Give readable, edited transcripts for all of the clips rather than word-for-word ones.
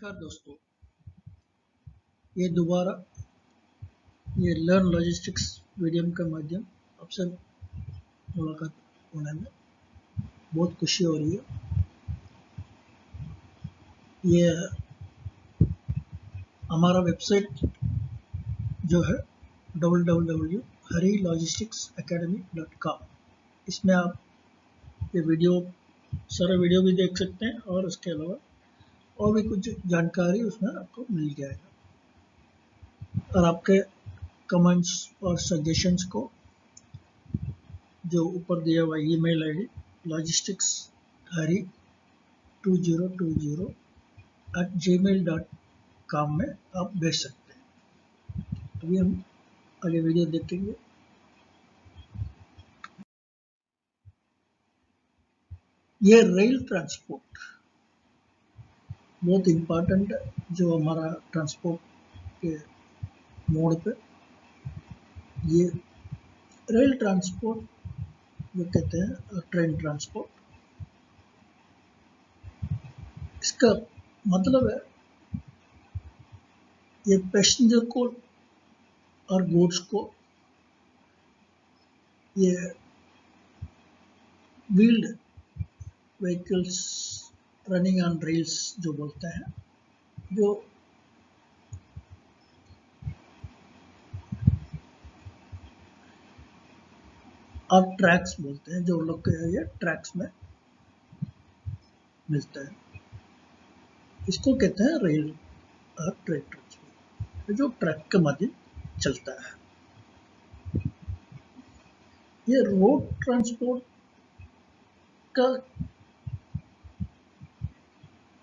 नमस्कार दोस्तों, ये दोबारा ये लर्न लॉजिस्टिक्स वीडियो के माध्यम आपसे मुलाकात होने में बहुत खुशी हो रही है। ये हमारा वेबसाइट जो है www.harilogisticsacademy.com, इसमें आप ये सारे वीडियो भी देख सकते हैं और उसके अलावा और भी कुछ जानकारी उसमें आपको मिल जाएगा। और आपके कमेंट्स और सजेशंस को जो ऊपर दिया हुआ ईमेल आईडी logisticsharry2020@gmail.com में आप भेज सकते हैं। अभी हम आगे वीडियो देखेंगे। ये रेल ट्रांसपोर्ट बहुत इम्पोर्टेंट है, जो हमारा ट्रांसपोर्ट के मोड पे ये रेल ट्रांसपोर्ट जो कहते हैं ट्रेन ट्रांसपोर्ट, इसका मतलब है ये पैसेंजर को और गुड्स को ये wheeled vehicles running on rails जो बोलते हैं, जो और ट्रैक्स बोलते हैं, जो लोग ये ट्रैक्स में मिलते हैं, इसको कहते हैं रेल और ट्रेन ट्रांसपोर्ट, जो ट्रैक के माध्यम चलता है। ये रोड ट्रांसपोर्ट का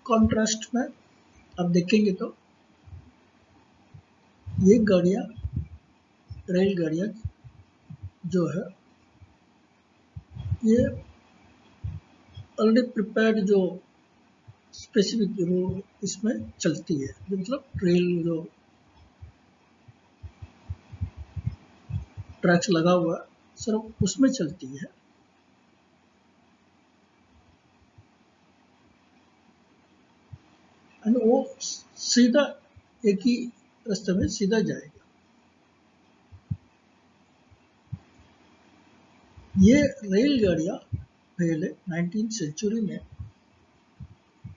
कॉन्ट्रास्ट में आप देखेंगे तो ये गाड़ियाँ रेल गाड़ियाँ जो है ये ऑलरेडी प्रिपेयर्ड जो स्पेसिफिक रोड इसमें चलती है, जो मतलब रेल जो ट्रैक्स लगा हुआ सिर्फ उसमें चलती है। एंड वो सीधा एक ही रास्ते में सीधा जाएगा। ये रेलगाड़ियाँ पहले 19वीं सेंचुरी में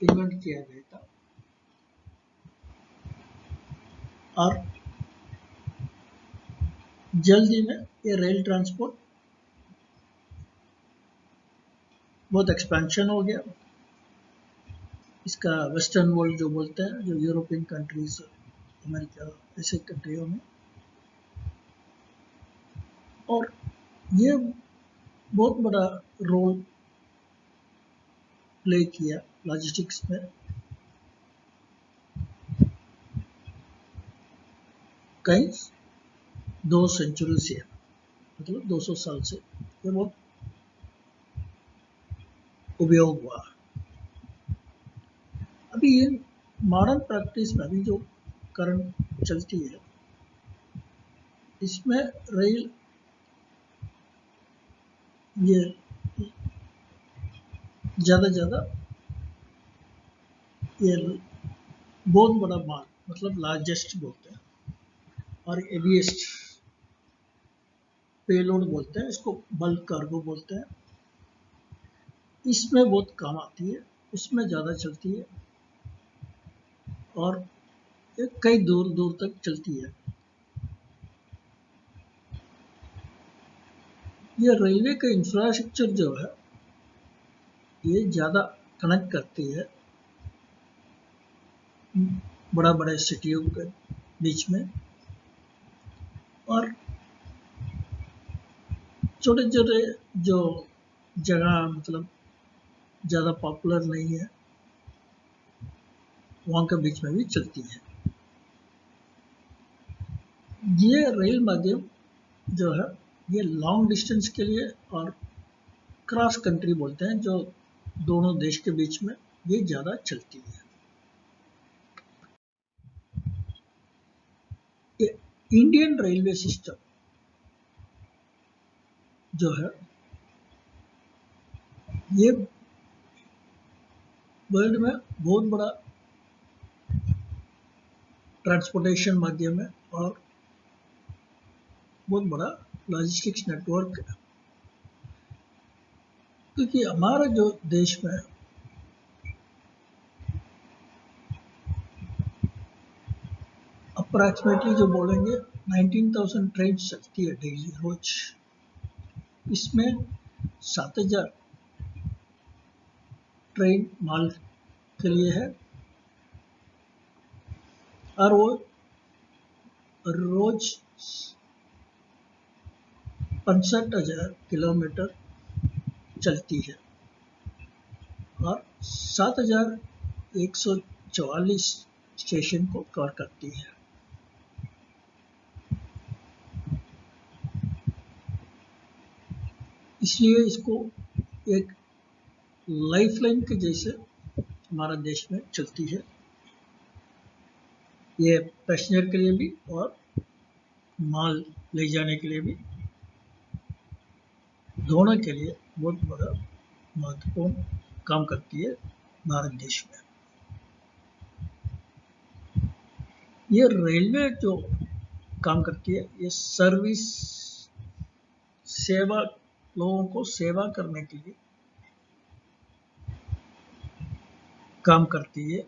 इन्वेंट किया गया था और जल्दी में ये रेल ट्रांसपोर्ट बहुत एक्सपेंशन हो गया। इसका वेस्टर्न वर्ल्ड जो बोलते हैं, जो यूरोपियन कंट्रीज, अमेरिका, ऐसे कंट्रियों में, और ये बहुत बड़ा रोल प्ले किया लॉजिस्टिक्स में। कई 2 सेंचुरी से, मतलब 200 साल से ये बहुत उपयोग हुआ। अभी ये मॉडर्न प्रैक्टिस में अभी जो करंट चलती है, इसमें रेल ये ज़्यादा ये बहुत बड़ा माल, मतलब लार्जेस्ट बोलते हैं, और हेवीएस्ट पेलोड बोलते हैं, इसको बल्क कार्गो बोलते हैं। इसमें बहुत काम आती है, इसमें ज़्यादा चलती है और ये कई दूर दूर तक चलती है। ये रेलवे का इंफ्रास्ट्रक्चर जो है ये ज़्यादा कनेक्ट करती है बड़े सिटियों के बीच में, और छोटे छोटे जो जगह मतलब ज़्यादा पॉपुलर नहीं है वहाँ के बीच में भी चलती है। ये रेल माध्यम जो है ये लॉन्ग डिस्टेंस के लिए और क्रॉस कंट्री बोलते हैं, जो दोनों देश के बीच में ये ज़्यादा चलती है। ये इंडियन रेलवे सिस्टम जो है ये वर्ल्ड में बहुत बड़ा ट्रांसपोर्टेशन माध्यम है और बहुत बड़ा लॉजिस्टिक्स नेटवर्क है। क्योंकि हमारा जो देश में अप्रॉक्सीमेटली जो बोलेंगे 19,000 ट्रेन चलती है डेली रोज, इसमें 7,000 ट्रेन माल के लिए है और वो रोज 65,000 किलोमीटर चलती है और 7,144 स्टेशन को कवर करती है। इसलिए इसको एक लाइफलाइन के जैसे हमारा देश में चलती है। ये पैसेंजर के लिए भी और माल ले जाने के लिए भी, दोनों के लिए बहुत बड़ा महत्वपूर्ण काम करती है भारत देश में। ये रेलवे जो काम करती है, ये सर्विस सेवा, लोगों को सेवा करने के लिए काम करती है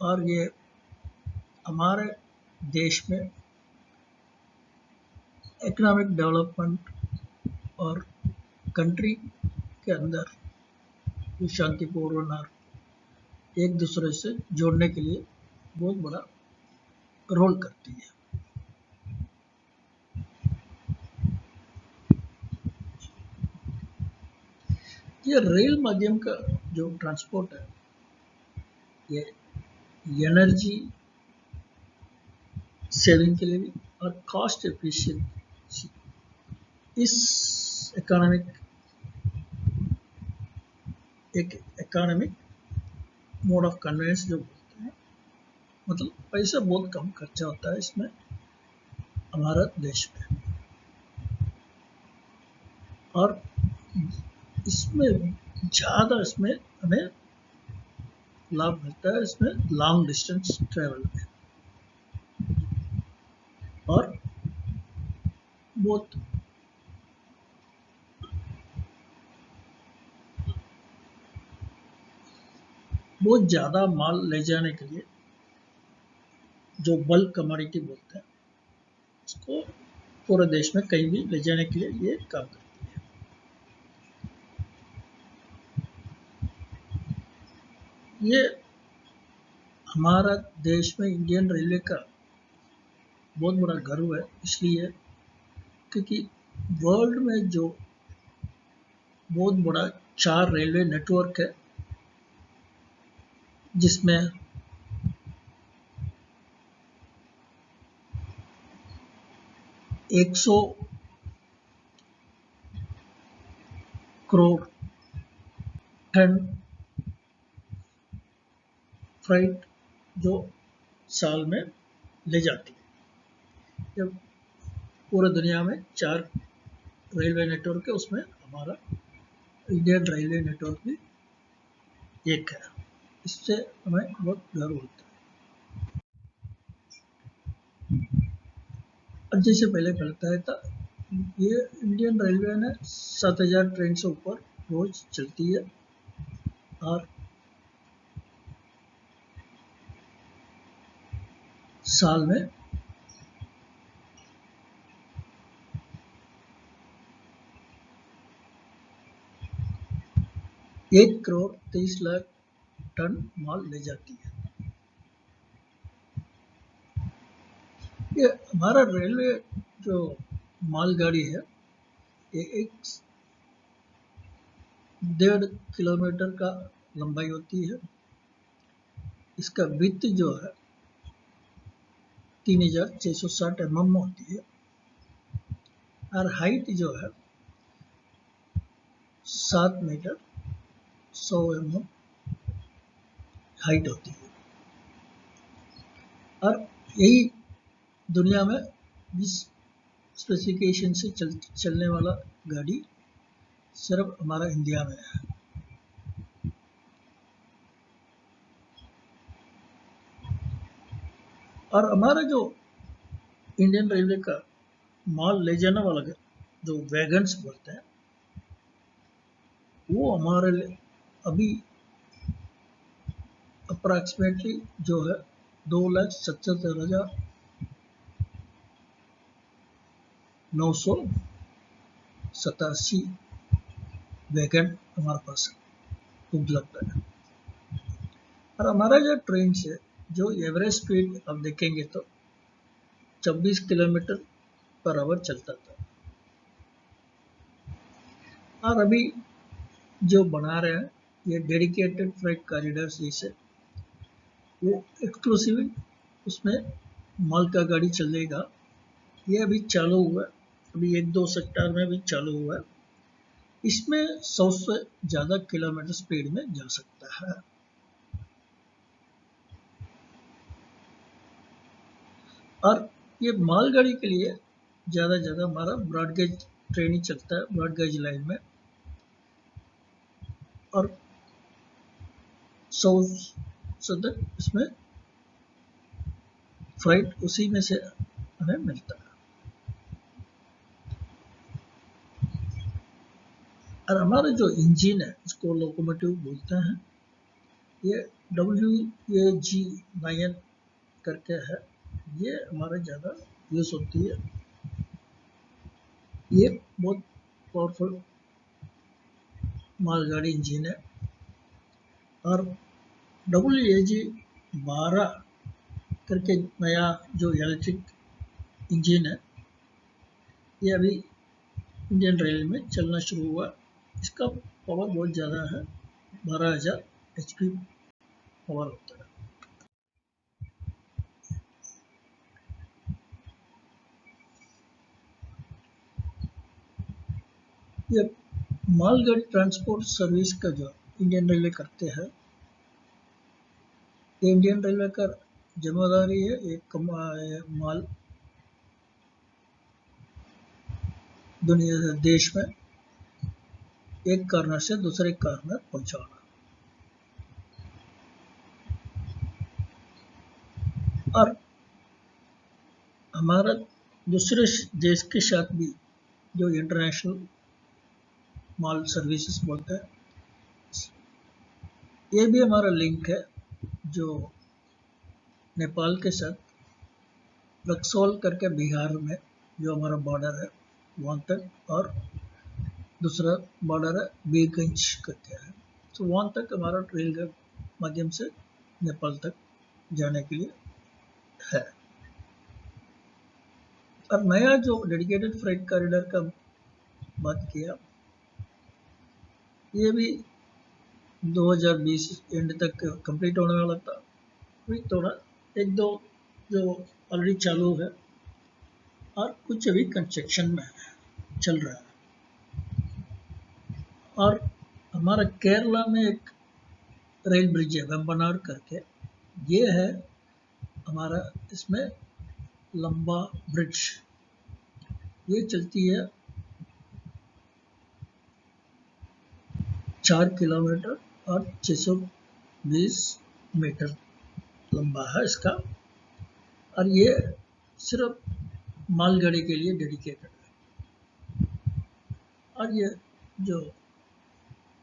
और ये हमारे देश में इकोनॉमिक डेवलपमेंट और कंट्री के अंदर शांतिपूर्ण और एक दूसरे से जोड़ने के लिए बहुत बड़ा रोल करती है। ये रेल माध्यम का जो ट्रांसपोर्ट है, ये एनर्जी सेविंग के लिए भी और कॉस्ट एफिशिएंसी, इस इकोनॉमिक मोड ऑफ कन्वेंस जो बोलते हैं, मतलब पैसा बहुत कम खर्चा होता है इसमें हमारा देश में, और इसमें ज़्यादा इसमें हमें लाभ मिलता है इसमें लॉन्ग डिस्टेंस ट्रेवल में, और बहुत ज़्यादा माल ले जाने के लिए, जो बल्क कमोडिटी बोलते हैं, इसको पूरे देश में कहीं भी ले जाने के लिए ये काम करती है। ये हमारा देश में इंडियन रेलवे का बहुत बड़ा गर्व है, इसलिए क्योंकि वर्ल्ड में जो बहुत बड़ा 4 रेलवे नेटवर्क है, जिसमें 100 करोड़ टन फ्राइट जो साल में ले जाती है। जब पूरे दुनिया में 4 रेलवे नेटवर्क है, उसमें हमारा इंडियन रेलवे नेटवर्क भी एक है, इससे हमें बहुत गर्व होता है। और जैसे पहले बताया था, ये इंडियन रेलवे ने 7,000 ट्रेन से ऊपर रोज चलती है और साल में 1,23,00,000 टन माल ले जाती है। ये हमारा रेलवे जो मालगाड़ी है, ये 1.5 किलोमीटर का लंबाई होती है। इसका विड्थ जो है 3,660 mm होती है और हाइट जो है 7 मीटर 100 mm हाइट होती है। और यही दुनिया में इस स्पेसिफिकेशन से चलने वाला गाड़ी सिर्फ हमारा इंडिया में है। और हमारा जो इंडियन रेलवे का माल ले जाने वाला जो वैगन्स बोलते हैं, वो हमारे लिए अभी अप्रॉक्सीमेटली जो है 2,77,987 वैगन हमारे पास उपलब्ध है। और हमारा जो ट्रेन से जो एवरेज स्पीड आप देखेंगे तो 26 किलोमीटर पर आवर चलता था। और अभी जो बना रहे हैं ये डेडिकेटेड फ्रेट कॉरिडोर जैसे, वो एक्सक्लूसिव उसमें माल का गाड़ी चलेगा। ये अभी चालू हुआ है, अभी 1-2 सेक्टर में भी चालू हुआ है। इसमें 100 से ज़्यादा किलोमीटर स्पीड में जा सकता है। और ये मालगाड़ी के लिए ज़्यादा हमारा ब्रॉडगेज ट्रेन ही चलता है, ब्रॉडगेज लाइन में। और 100% इसमें फ्राइट उसी में से हमें मिलता है। और हमारा जो इंजन है इसको लोकोमोटिव बोलते हैं। ये WAG-9 करके है, ये हमारा ज़्यादा यूज़ होती है। ये बहुत पावरफुल मालगाड़ी इंजन है। और WAG-12 करके नया जो इलेक्ट्रिक इंजन है, ये अभी इंडियन रेल में चलना शुरू हुआ। इसका पावर बहुत ज़्यादा है, 12,000 HP पावर होता है। ये मालगाड़ी ट्रांसपोर्ट सर्विस का जो इंडियन रेलवे करते हैं, ये इंडियन रेलवे का जिम्मेदारी है एक माल दुनिया देश में एक कॉर्नर से दूसरे कॉर्नर पहुंचाना। और हमारा दूसरे देश के साथ भी जो इंटरनेशनल माल सर्विसेज बोलते हैं, ये भी हमारा लिंक है। जो नेपाल के साथ रक्सौल करके बिहार में जो हमारा बॉर्डर है वहाँ तक, और दूसरा बॉर्डर है बीरगंज करके है, तो वहाँ तक हमारा रेल के माध्यम से नेपाल तक जाने के लिए है। और नया जो डेडिकेटेड फ्रेट कॉरिडोर का बात किया, ये भी 2020 एंड तक कंप्लीट होने वाला था। अभी थोड़ा 1-2 जो ऑलरेडी चालू है और कुछ अभी कंस्ट्रक्शन में चल रहा है। और हमारा केरला में एक रेल ब्रिज है वेम्बनाड करके, ये है हमारा इसमें लंबा ब्रिज। ये चलती है 4 किलोमीटर और 620 मीटर लंबा है इसका। और ये सिर्फ मालगाड़ी के लिए डेडिकेटेड है। और ये जो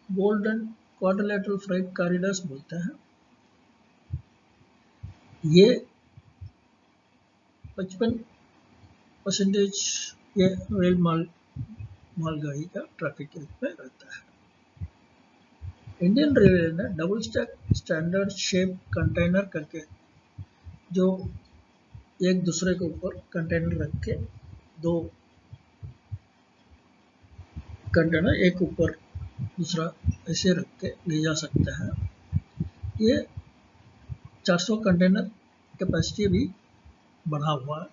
गोल्डन क्वाड्रिलेटरल फ्रेट कॉरिडोर्स बोलते हैं, ये 55% ये रेल मालगाड़ी का ट्रैफिक के रूप में रहता है। इंडियन रेलवे ने double stack standard shape container करके, जो एक दूसरे के ऊपर कंटेनर रख के, 2 कंटेनर एक ऊपर दूसरा ऐसे रख के ले जा सकते हैं। ये 400 कंटेनर कैपेसिटी भी बढ़ा हुआ है,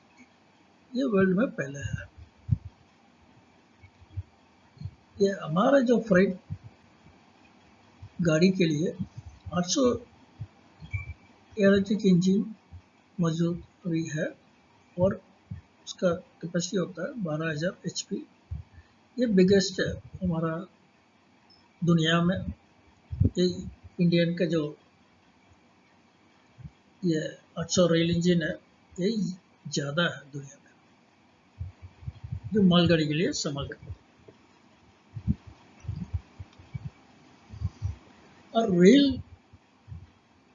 ये वर्ल्ड में पहले है। ये हमारा जो फ्रेट गाड़ी के लिए 800 इलेक्ट्रिक इंजन मौजूद भी है, और उसका कैपेसिटी होता है 12,000 HP। ये बिगेस्ट है हमारा दुनिया में। ये इंडियन का जो ये 800 रेल इंजन है, ये ज़्यादा है दुनिया में, जो मालगाड़ी के लिए इस्तेमाल करते हैं। और रेल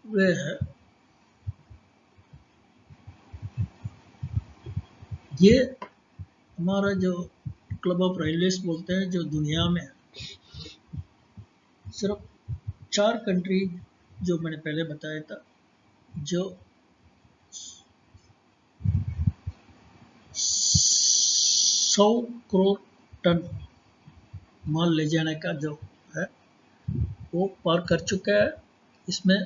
वे है, ये हमारा जो क्लब ऑफ रेलवेज बोलते हैं, जो दुनिया में सिर्फ 4 कंट्री जो मैंने पहले बताया था, जो 100 करोड़ टन माल ले जाने का जो है वो पार कर चुका है। इसमें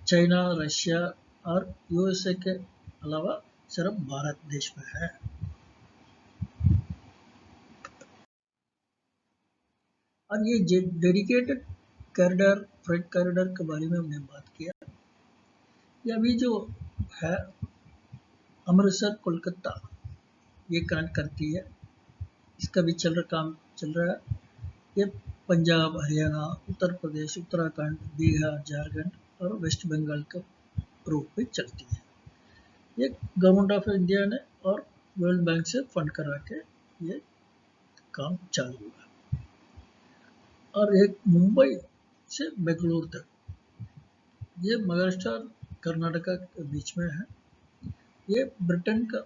चाइना, रशिया और यूएसए के अलावा सिर्फ भारत देश में है। और ये डेडिकेटेड कॉरिडोर, फ्रेट कॉरिडोर के बारे में हमने बात किया। ये अभी जो है अमृतसर कोलकाता ये कनेक्ट करती है, इसका भी काम चल रहा है। ये पंजाब, हरियाणा, उत्तर प्रदेश, उत्तराखंड, बिहार, झारखंड और वेस्ट बंगाल के रूट पे चलती है। ये गवर्नमेंट ऑफ इंडिया ने और वर्ल्ड बैंक से फंड करा के ये काम चालू हुआ। और एक मुंबई से बेंगलुरु तक, ये महाराष्ट्र और कर्नाटका के बीच में है। ये ब्रिटेन का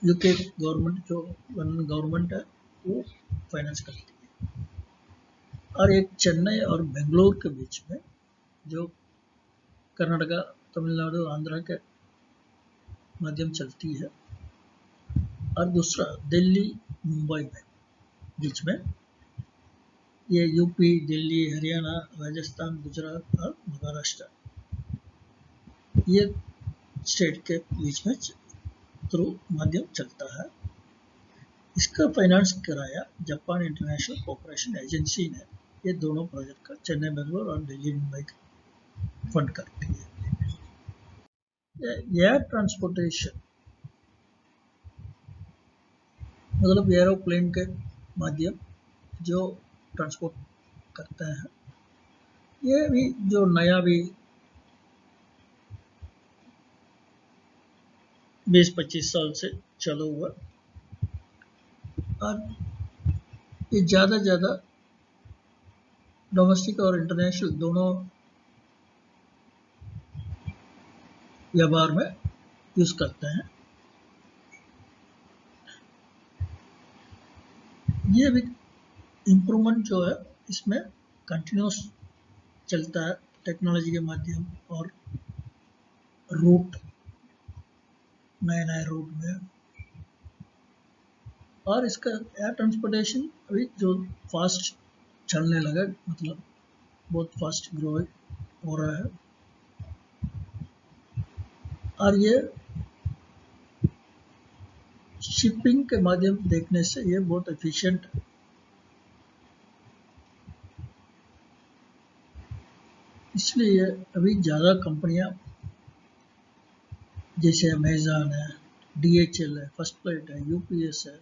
यूके गवर्नमेंट जो गवर्नमेंट है वो फाइनेंस करती है। और एक चेन्नई और बेंगलुरु के बीच में जो कर्नाटका, तमिलनाडु, आंध्र के माध्यम चलती है। और दूसरा दिल्ली मुंबई में बीच में, ये यूपी, दिल्ली, हरियाणा, राजस्थान, गुजरात और महाराष्ट्र, ये स्टेट के बीच में थ्रू माध्यम चलता है। इसका फाइनेंस कराया जापान इंटरनेशनल कोऑपरेशन एजेंसी ने। ये दोनों प्रोजेक्ट का चेन्नई, बेंगलोर और दिल्ली मुंबई फंड करती है। एयर ट्रांसपोर्टेशन मतलब एरोप्लेन के माध्यम जो ट्रांसपोर्ट करते हैं, ये भी जो नया भी 20-25 साल से चालू हुआ। और ये ज़्यादा डोमेस्टिक और इंटरनेशनल दोनों व्यवहार में यूज़ करते हैं। ये भी इम्प्रूवमेंट जो है इसमें कंटिन्यूस चलता है टेक्नोलॉजी के माध्यम और रूट, नए रूट में। और इसका एयर ट्रांसपोर्टेशन अभी जो फास्ट चलने लगा, मतलब बहुत फास्ट ग्रो हो रहा है। और ये शिपिंग के माध्यम देखने से ये बहुत एफिशिएंट है। इसलिए अभी ज़्यादा कंपनियां जैसे अमेज़न है, DHL है, फर्स्ट फ्लाइट है, UPS है,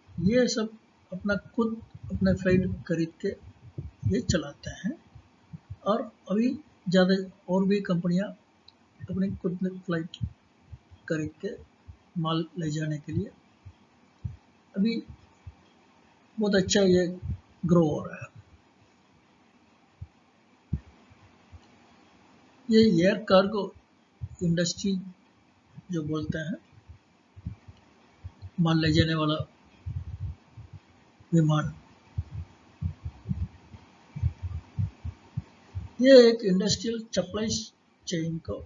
ये सब अपना फ्लाइट खरीद के ये चलाते हैं। और अभी ज़्यादा और भी कंपनियां अपने खुद फ्लाइट खरीद के माल ले जाने के लिए अभी बहुत अच्छा ये ग्रो हो रहा है। ये एयर कार्गो इंडस्ट्री जो बोलते हैं, माल ले जाने वाला विमान, ये एक इंडस्ट्रियल सप्लाई चेन को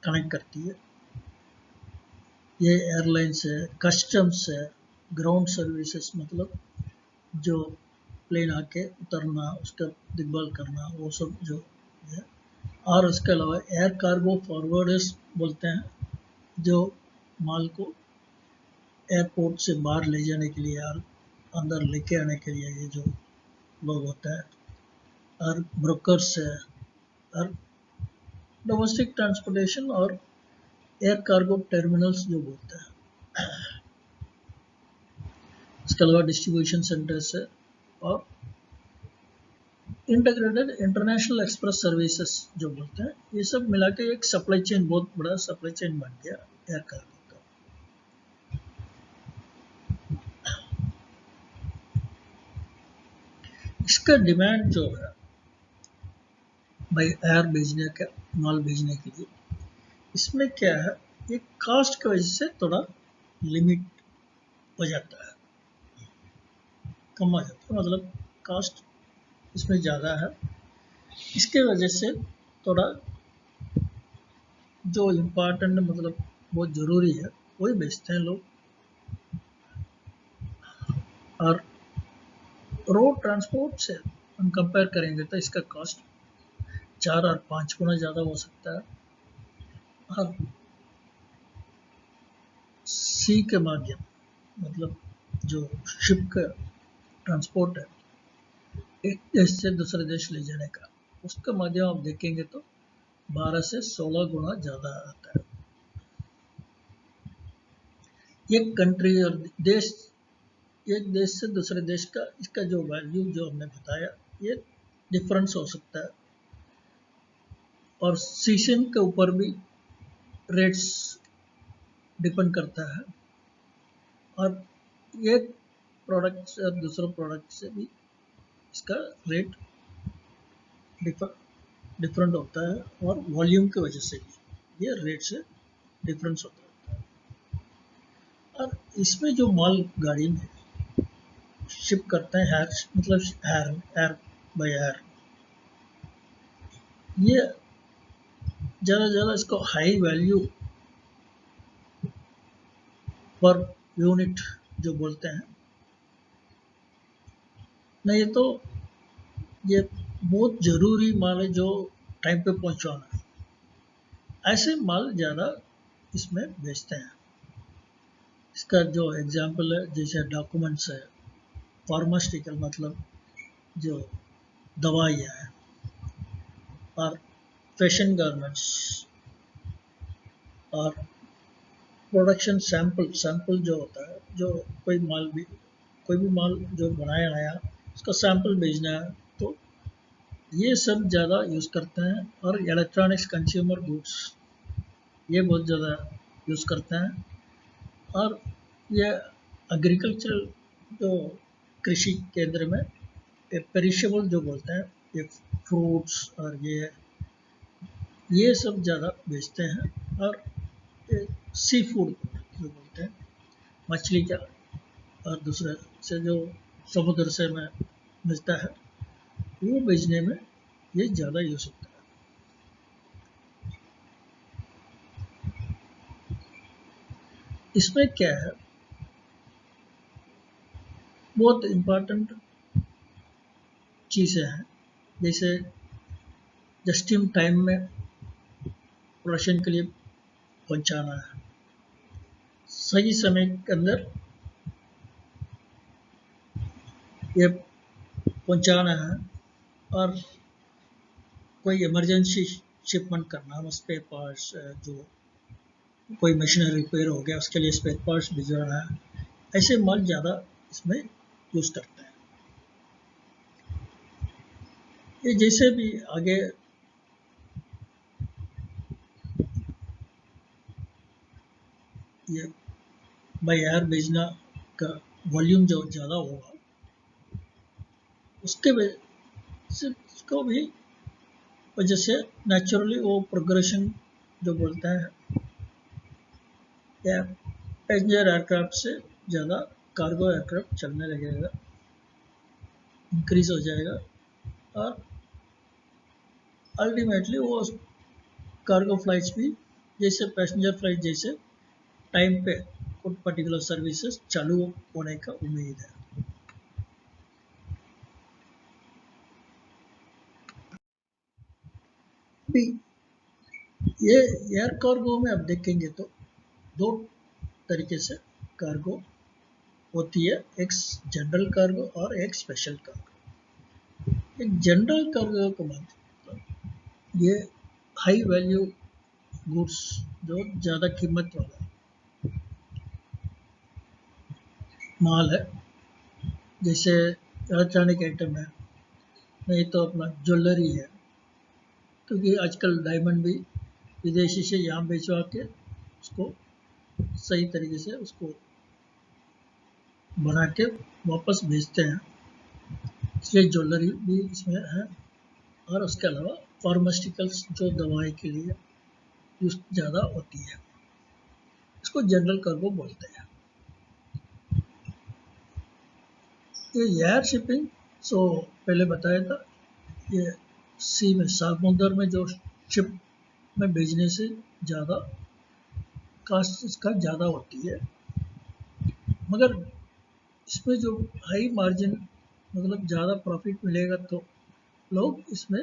कनेक्ट करती है। ये एयरलाइंस है, कस्टम्स है, ग्राउंड सर्विसेज मतलब जो प्लेन आके उतरना, उसका देखभाल करना, वो सब जो है। और उसके अलावा एयर कार्गो फॉरवर्डर्स बोलते हैं, जो माल को एयरपोर्ट से बाहर ले जाने के लिए और अंदर लेके आने के लिए ये जो लोग होता है। और ब्रोकर्स है, और डोमेस्टिक ट्रांसपोर्टेशन और एयर कार्गो टर्मिनल्स जो बोलते हैं। इसके अलावा डिस्ट्रीब्यूशन सेंटर्स है और इंटीग्रेटेड इंटरनेशनल एक्सप्रेस सर्विसेज जो बोलते हैं, ये सब मिला के एक सप्लाई चेन, बहुत बड़ा सप्लाई चेन बन गया एयर कार्गो का। इसका डिमांड जो है भाई एयर भेजने का, माल भेजने के लिए, इसमें क्या है, ये कास्ट की वजह से थोड़ा लिमिट हो जाता है, कम हो जाता है, मतलब कास्ट इसमें ज़्यादा है। इसके वजह से थोड़ा जो इम्पोर्टेंट, मतलब बहुत ज़रूरी है, वही बेचते हैं लोग। और रोड ट्रांसपोर्ट से हम कंपेयर करेंगे तो इसका कॉस्ट 4 और 5 गुना ज़्यादा हो सकता है। और सी के माध्यम, मतलब जो शिप का ट्रांसपोर्ट है एक देश से दूसरे देश ले जाने का, उसका माध्यम आप देखेंगे तो 12 से 16 गुना ज़्यादा आता है। एक कंट्री और देश, एक देश से दूसरे देश का, इसका जो वैल्यू जो हमने बताया, ये डिफरेंस हो सकता है। और सीजन के ऊपर भी रेट्स डिपेंड करता है। और एक प्रोडक्ट से और दूसरे प्रोडक्ट से भी इसका रेट डिफरेंट होता है, और वॉल्यूम की वजह से भी ये रेट से डिफरेंस होता है। और इसमें जो माल गाड़ी में शिप करते हैं, एयर, मतलब एयर बाय एयर, ये ज़्यादा इसको हाई वैल्यू पर यूनिट जो बोलते हैं, नहीं तो ये बहुत ज़रूरी माल है जो टाइम पे पहुंचाना है, ऐसे माल ज़्यादा इसमें बेचते हैं। इसका जो एग्जांपल है, जैसे डॉक्यूमेंट्स है, फार्मास्यूटिकल मतलब जो दवाइयाँ हैं, और फैशन गारमेंट्स, और प्रोडक्शन सैंपल जो होता है, जो कोई भी माल जो बनाया नया, उसका सैंपल भेजना है, तो ये सब ज़्यादा यूज़ करते हैं। और इलेक्ट्रॉनिक्स, कंज्यूमर गुड्स, ये बहुत ज़्यादा यूज़ करते हैं। और ये एग्रीकल्चरल जो कृषि केंद्र में पेरिशेबल जो बोलते हैं, ये फ्रूट्स और ये सब ज़्यादा बेचते हैं। और सी फूड जो बोलते हैं, मछली का, और दूसरे से जो समुद्र से में मिलता है, वो बेचने में ये ज़्यादा यूज होता है। इसमें क्या है, बहुत इम्पोर्टेंट चीज़ें हैं, जैसे जस्ट इन टाइम में प्रोडक्शन के लिए पहुंचाना है, सही समय के अंदर ये पहुंचाना है। और कोई इमरजेंसी शिपमेंट करना है, स्पेयर पार्ट्स, जो कोई मशीनरी रिपेयर हो गया उसके लिए स्पेयर पार्ट्स भिजवाना है, ऐसे माल ज़्यादा इसमें यूज़ करते हैं। ये जैसे भी आगे ये बाई एयर भेजना का वॉल्यूम जो ज़्यादा होगा, उसके वजह से उसको भी वजह से नेचुरली वो प्रोग्रेशन जो बोलते हैं, या पैसेंजर एयरक्राफ्ट से ज़्यादा कार्गो एयरक्राफ्ट चलने लगेगा, इंक्रीज हो जाएगा। और अल्टीमेटली वो कार्गो फ्लाइट्स भी जैसे पैसेंजर फ्लाइट जैसे टाइम पे कुछ पर्टिकुलर सर्विसेज चालू होने का उम्मीद है। भी ये एयर कार्गो में आप देखेंगे तो दो तरीके से कार्गो होती है, एक जनरल कार्गो और एक स्पेशल कार्गो। एक जनरल कार्गो का मतलब ये हाई वैल्यू गुड्स, जो ज़्यादा कीमत वाला माल है, जैसे इलेक्ट्रॉनिक आइटम है, नहीं तो अपना ज्वेलरी है, क्योंकि आजकल डायमंड भी विदेशी से यहाँ बेचवा के उसको सही तरीके से उसको बना के वापस भेजते हैं, इसलिए ज्वेलरी भी इसमें है। और उसके अलावा फार्मास्यूटिकल्स जो दवाई के लिए यूज ज़्यादा होती है, इसको जनरल कार्गो बोलते हैं। ये एयर शिपिंग सो पहले बताया था, ये सी में समुद्र में जो शिप में भेजने से ज़्यादा कास्ट इसका ज़्यादा होती है, मगर इसमें जो हाई मार्जिन मतलब ज़्यादा प्रॉफिट मिलेगा तो लोग इसमें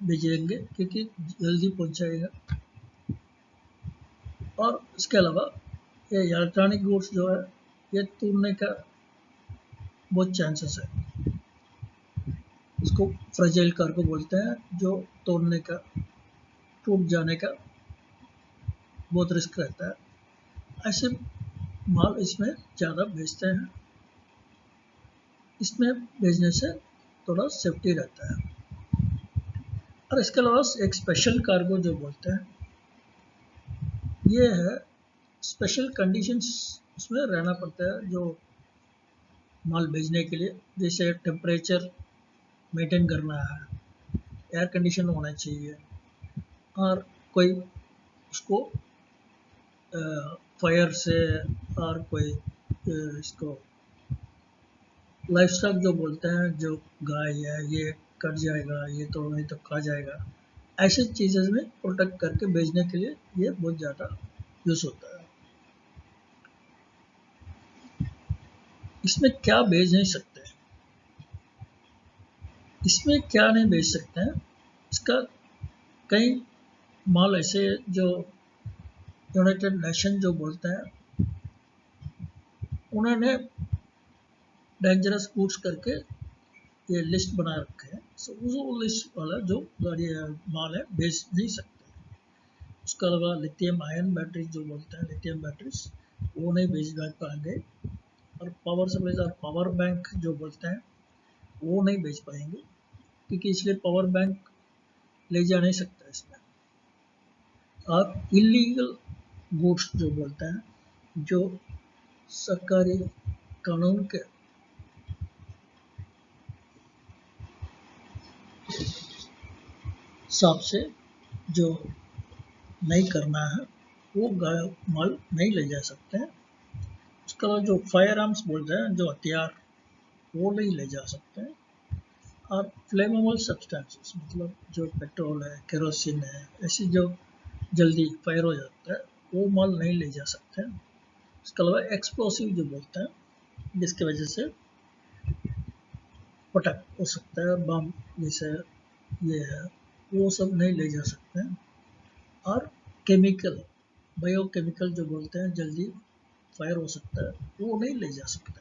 भेजेंगे, क्योंकि जल्दी पहुंचाएगा। और इसके अलावा ये इलेक्ट्रॉनिक गुड्स जो है ये टूटने का बहुत चांसेस है, इसको फ्रेजाइल कार्गो बोलते हैं, जो तोड़ने का टूट जाने का बहुत रिस्क रहता है। ऐसे माल इसमें ज़्यादा भेजते हैं, इसमें भेजने से थोड़ा सेफ्टी रहता है। और इसके अलावा एक स्पेशल कार्गो जो बोलते हैं, ये है स्पेशल कंडीशंस उसमें रहना पड़ता है जो माल भेजने के लिए, जैसे टेम्परेचर मेंटेन करना है, एयर कंडीशन होना चाहिए, और कोई उसको फायर से और कोई इसको लाइफ स्टॉक जो बोलते हैं, जो गाय है ये कट जाएगा, ये तो नहीं तो खा जाएगा, ऐसी चीज़ें में प्रोटेक्ट करके भेजने के लिए ये बहुत ज़्यादा यूज़ होता है। इसमें क्या भेज नहीं सकते, इसमें क्या नहीं भेज सकते हैं, इसका कई माल ऐसे जो यूनाइटेड नेशन जो बोलते हैं, उन्होंने डेंजरस गुड्स करके ये लिस्ट बना रखे हैं। सो वो लिस्ट वाला जो गाड़ी माल है बेच नहीं सकते। उसके अलावा लिथियम आयन बैटरी जो बोलते हैं, लिथियम बैटरीज वो नहीं बेच पाएंगे। और पावर सप्लाई और पावर बैंक जो बोलते हैं वो नहीं बेच पाएंगे, क्योंकि इसलिए पावर बैंक ले जा नहीं सकता इसमें। और इलीगल गुड्स जो बोलते हैं, जो सरकारी कानून के हिसाब से जो नहीं करना है वो माल नहीं ले जा सकते हैं। उसके अलावा जो फायर आर्म्स बोलते हैं, जो हथियार, वो नहीं ले जा सकते हैं। और फ्लेमेबल सब्सटेंसेस मतलब जो पेट्रोल है, केरोसिन है, ऐसी जो जल्दी फायर हो जाता है वो माल नहीं ले जा सकते हैं। उसके अलावा एक्सप्लोसिव जो बोलते हैं, जिसकी वजह से पटक हो सकता है, बम जैसे ये है, वो सब नहीं ले जा सकते हैं। और केमिकल, बायोकेमिकल जो बोलते हैं, जल्दी फायर हो सकता है, वो नहीं ले जा सकता।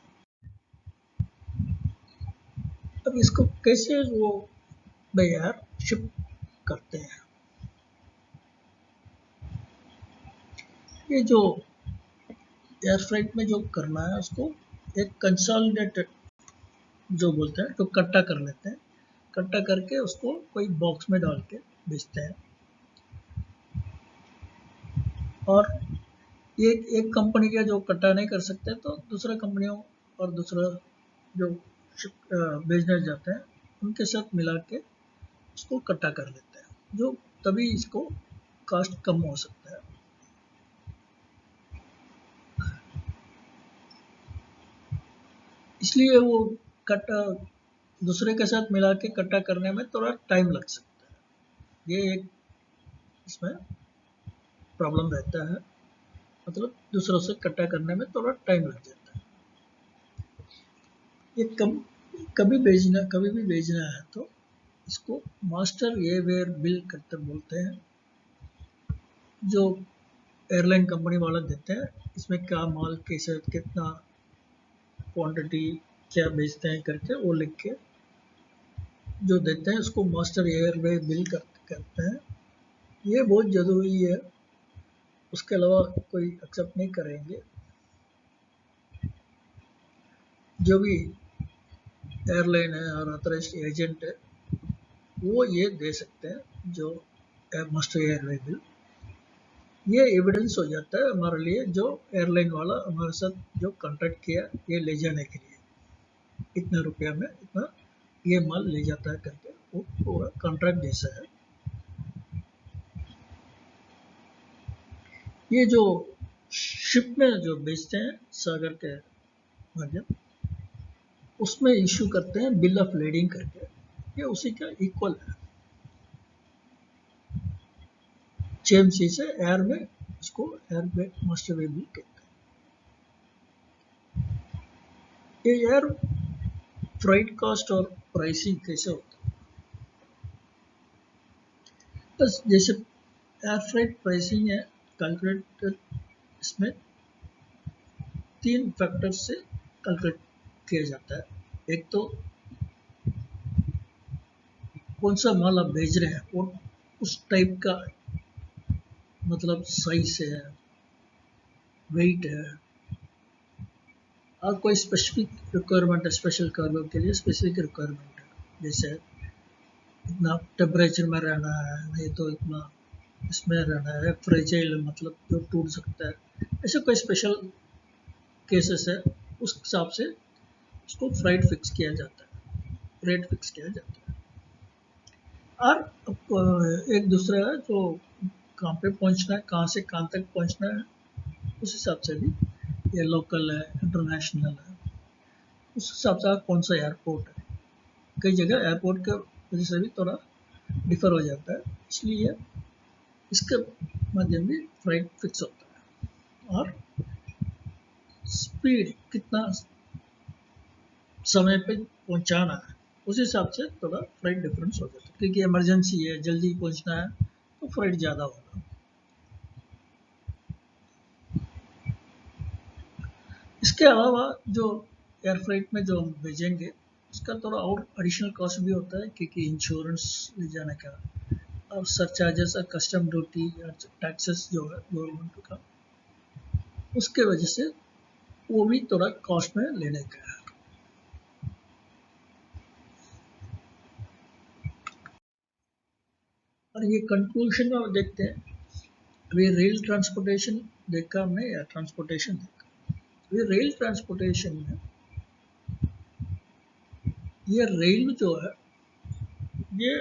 अब इसको कैसे वो यार शिप करते हैं, ये जो एयर फ्राइट में जो करना है उसको एक कंसोलिडेटेड जो बोलते हैं, तो इकट्ठा कर लेते हैं, इकट्ठा करके उसको कोई बॉक्स में डाल के बेचते हैं। और एक एक कंपनी का जो इकट्ठा नहीं कर सकते तो दूसरा कंपनियों और दूसरा जो बिजनेस जाते हैं उनके साथ मिला के उसको इकट्ठा कर लेते हैं, जो तभी इसको कास्ट कम हो सकता है। इसलिए वो कट्टा दूसरे के साथ मिला के इकट्ठा करने में थोड़ा टाइम लग सकता है, ये एक इसमें प्रॉब्लम रहता है, मतलब दूसरों से इकट्ठा करने में थोड़ा टाइम लग जाता है। ये कभी भी भेजना है तो इसको मास्टर ए वेयर बिल करते बोलते हैं, जो एयरलाइन कंपनी वाला देते हैं, इसमें क्या माल कैसे कितना क्वांटिटी क्या बेचते हैं करके वो लिख के जो देते हैं उसको मास्टर एयरवे बिल करते हैं। ये बहुत ज़रूरी है, उसके अलावा कोई एक्सेप्ट नहीं करेंगे। जो भी एयरलाइन है और ऑथराइज्ड एजेंट है वो ये दे सकते हैं जो मास्टर एयरवे बिल। ये एविडेंस हो जाता है हमारे लिए जो एयरलाइन वाला हमारे साथ जो कॉन्ट्रैक्ट किया ये ले जाने के लिए, इतना रुपया में इतना ये माल ले जाता है करके, वो पूरा कॉन्ट्रैक्ट जैसा है। ये जो शिप में जो बेचते हैं सागर के माध्यम, उसमें इशू करते हैं बिल ऑफ लेडिंग करके, ये उसी का इक्वल है। चेमसी से एयर में, इसको एयर मास्टर वे बिल कहते हैं। ये एयर फ्राइट कॉस्ट और प्राइसिंग कैसे होता है, बस जैसे एयर फ्राइट प्राइसिंग है कैलकुलेटर, इसमें 3 फैक्टर से कैलकुलेट किया जाता है। एक तो कौन सा माल आप भेज रहे हैं और उस टाइप का, मतलब साइज है, वेट है, और कोई स्पेसिफिक रिक्वायरमेंट है, स्पेशल कार्गो के लिए स्पेसिफिक रिक्वायरमेंट है, जैसे इतना टेम्परेचर में रहना है, नहीं तो इतना इसमें रहना है, फ्रेजाइल मतलब जो टूट सकता है, ऐसे कोई स्पेशल केसेस है, उस हिसाब से उसको फ्लाइट फिक्स किया जाता है, रेट फिक्स किया जाता है। और एक दूसरा है जो कहाँ पे पहुंचना है, कहाँ से कहाँ तक पहुंचना है, उस हिसाब से भी ये लोकल है, इंटरनेशनल है, उस हिसाब से कौन सा एयरपोर्ट है। कई जगह एयरपोर्ट के वजह से भी थोड़ा डिफर हो जाता है, इसलिए इसके माध्यम भी फ्लाइट फिक्स होता है। और स्पीड कितना समय पे पहुंचाना है, उस हिसाब से थोड़ा फ्लाइट डिफरेंस हो जाता है, क्योंकि इमरजेंसी है, जल्दी पहुंचना है तो फ्लाइट ज़्यादा होगा। इसके अलावा जो एयर फ्लाइट में जो हम भेजेंगे उसका थोड़ा और एडिशनल कॉस्ट भी होता है, क्योंकि इंश्योरेंस ले जाने का और सरचार्जेस और कस्टम ड्यूटी या टैक्सेस जो है गवर्नमेंट का, उसके वजह से वो भी थोड़ा कॉस्ट में लेने का है। और ये कंक्लूजन में देखते हैं, अभी रेल ट्रांसपोर्टेशन देखा हमने या ट्रांसपोर्टेशन देखा। ये रेल ट्रांसपोर्टेशन में ये रेल जो है, ये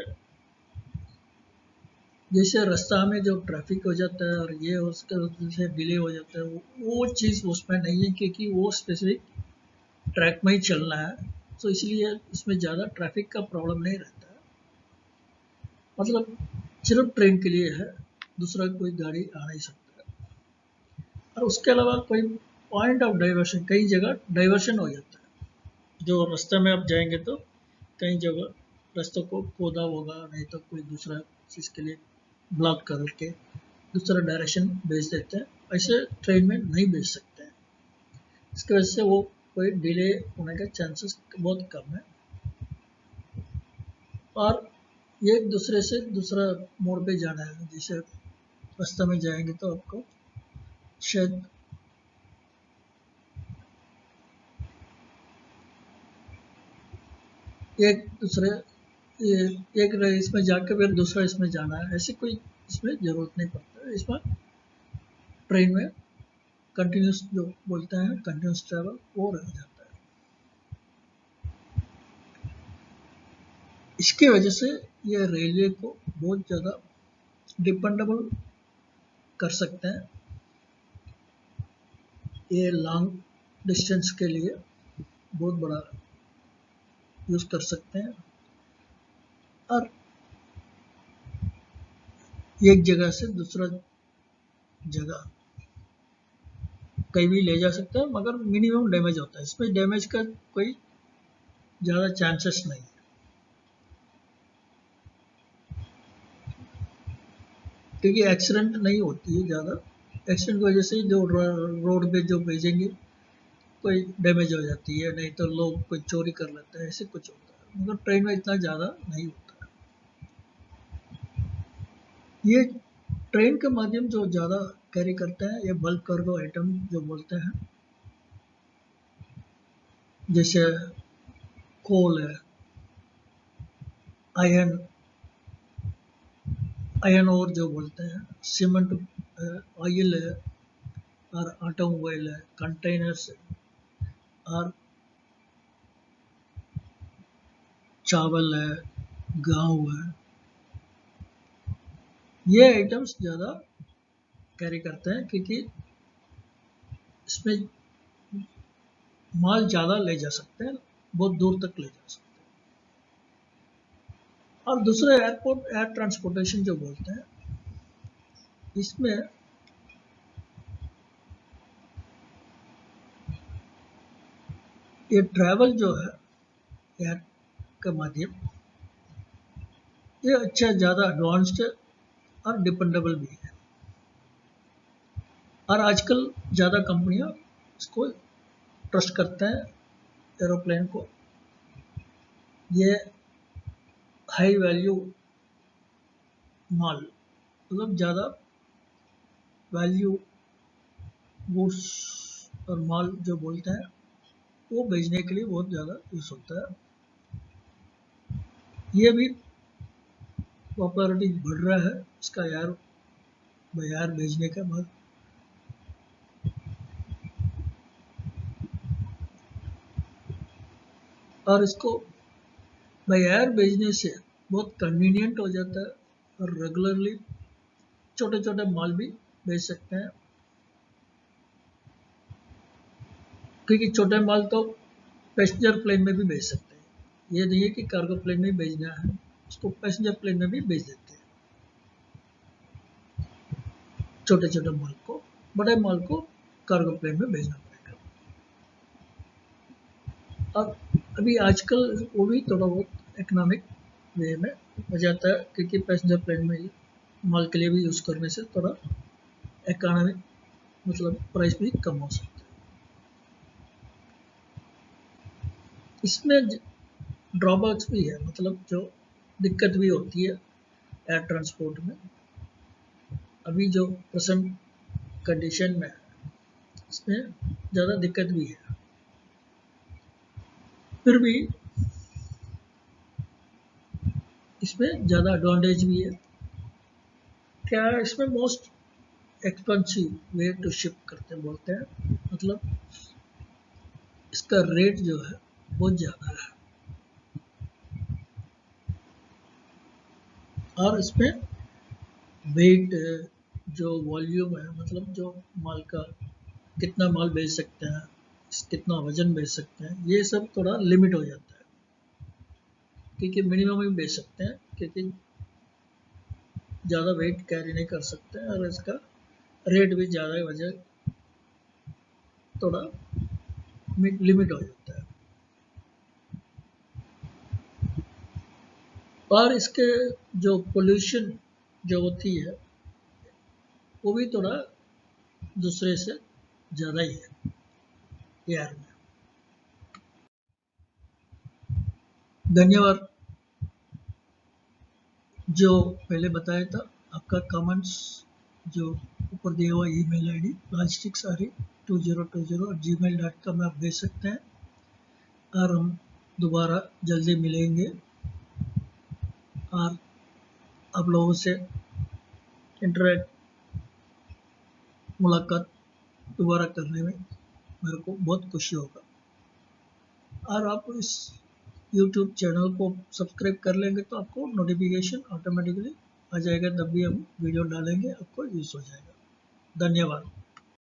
जैसे रास्ता में जो ट्रैफिक हो जाता है और ये उसके वजह से डिले हो जाता है, वो चीज़ उसमें नहीं है, क्योंकि वो स्पेसिफिक ट्रैक में ही चलना है, तो इसलिए इसमें ज़्यादा ट्रैफिक का प्रॉब्लम नहीं रहता है। मतलब सिर्फ ट्रेन के लिए है, दूसरा कोई गाड़ी आ नहीं सकता है। और उसके अलावा कोई पॉइंट ऑफ डाइवर्शन, कई जगह डाइवर्शन हो जाता है, जो रास्ते में आप जाएंगे तो कई जगह रास्तों को खोदा होगा, नहीं तो कोई दूसरा चीज़ के लिए ब्लॉक करके दूसरा डायरेक्शन भेज देते हैं, ऐसे ट्रेन में नहीं भेज सकते हैं। इसकी वजह से वो कोई डिले होने का चांसेस बहुत कम है। और ये एक दूसरे से दूसरा मोड़ पे जाना है, जैसे रास्ते में जाएंगे तो आपको शायद एक दूसरे एक इसमें जाकर फिर दूसरा इसमें जाना है, ऐसे कोई इसमें ज़रूरत नहीं पड़ता है। इसमें ट्रेन में कंटिन्यूस जो बोलते हैं कंटिन्यूस ट्रैवल वो रह जाता है। इसकी वजह से ये रेलवे को बहुत ज़्यादा डिपेंडेबल कर सकते हैं, ये लॉन्ग डिस्टेंस के लिए बहुत बड़ा यूज़ कर सकते हैं, और एक जगह से दूसरा जगह कहीं भी ले जा सकते हैं, मगर मिनिमम डैमेज होता है, इसमें डैमेज का कोई ज़्यादा चांसेस नहीं है, क्योंकि एक्सीडेंट नहीं होती है ज़्यादा। एक्सीडेंट की वजह से जो रोड पे जो भेजेंगे कोई डैमेज हो जाती है, नहीं तो लोग कोई चोरी कर लेते हैं, ऐसे कुछ होता है, मगर ट्रेन में इतना ज़्यादा नहीं होता है। ये ट्रेन के माध्यम जो ज़्यादा कैरी करते हैं ये बल्क कार्गो आइटम जो बोलते हैं, जैसे कोल है, आयरन आयरन ओर जो बोलते हैं, सीमेंट, ऑयल है, और ऑटोमोबाइल है, कंटेनर्स है, और चावल है, गेहूँ है, ये आइटम्स ज़्यादा कैरी करते हैं क्योंकि इसमें माल ज़्यादा ले जा सकते हैं, बहुत दूर तक ले जा सकते हैं। और दूसरे एयरपोर्ट एयर ट्रांसपोर्टेशन जो बोलते हैं, इसमें ये ट्रैवल जो है एयर का माध्यम, ये अच्छा ज़्यादा एडवांस्ड और डिपेंडेबल भी है। और आजकल ज़्यादा कंपनियां इसको ट्रस्ट करते हैं, एरोप्लेन को। ये हाई वैल्यू माल, मतलब ज़्यादा वैल्यू गुड्स और माल जो बोलते हैं, वो भेजने के लिए बहुत ज़्यादा यूज़ होता है। ये भी पॉपुलरिटी बढ़ रहा है इसका, यार भेजने के बाद। और इसको बाय एयर भेजने से बहुत कन्वीनियंट हो जाता है, और रेगुलरली छोटे छोटे माल भी भेज सकते हैं, क्योंकि छोटे माल तो पैसेंजर प्लेन में भी भेज सकते हैं। ये नहीं है कि कार्गो प्लेन में भेजना है, उसको पैसेंजर प्लेन में भी भेज देते हैं छोटे छोटे माल को। बड़े माल को कार्गो प्लेन में भेजना पड़ेगा। और अभी आजकल वो भी थोड़ा बहुत इकोनॉमिक वे में हो जाता है, क्योंकि पैसेंजर प्लेन में माल के लिए भी यूज़ करने से थोड़ा इकोनॉमिक, मतलब प्राइस भी कम हो सकता है। इसमें ड्रॉबैक्स भी है, मतलब जो दिक्कत भी होती है एयर ट्रांसपोर्ट में। अभी जो प्रेजेंट कंडीशन में इसमें ज़्यादा दिक्कत भी है, फिर भी इसमें ज़्यादा एडवांटेज भी है। क्या है, इसमें most expensive way to ship करते बोलते हैं, मतलब इसका रेट जो है बहुत ज़्यादा है। और इसमें वेट, जो वॉल्यूम है, मतलब जो माल का कितना माल बेच सकते हैं, कितना वजन बेच सकते हैं, ये सब थोड़ा लिमिट हो जाता है, क्योंकि मिनिमम ही बेच सकते हैं, क्योंकि ज़्यादा वेट कैरी नहीं कर सकते हैं, और इसका रेट भी ज़्यादा वजह थोड़ा लिमिट हो जाता है। और इसके जो पोल्यूशन जो होती है, वो भी थोड़ा दूसरे से ज़्यादा ही है एयर में। धन्यवाद। जो पहले बताया था, आपका कमेंट्स जो ऊपर दिया हुआ ईमेल आईडी logisticsaari2020@gmail.com में आप भेज सकते हैं, और हम दोबारा जल्दी मिलेंगे, और आप लोगों से इंटरेक्ट, मुलाकात दोबारा करने में मेरे को बहुत खुशी होगा। और आप इस YouTube चैनल को सब्सक्राइब कर लेंगे तो आपको नोटिफिकेशन ऑटोमेटिकली आ जाएगा, तब भी हम वीडियो डालेंगे आपको यूज़ हो जाएगा। धन्यवाद।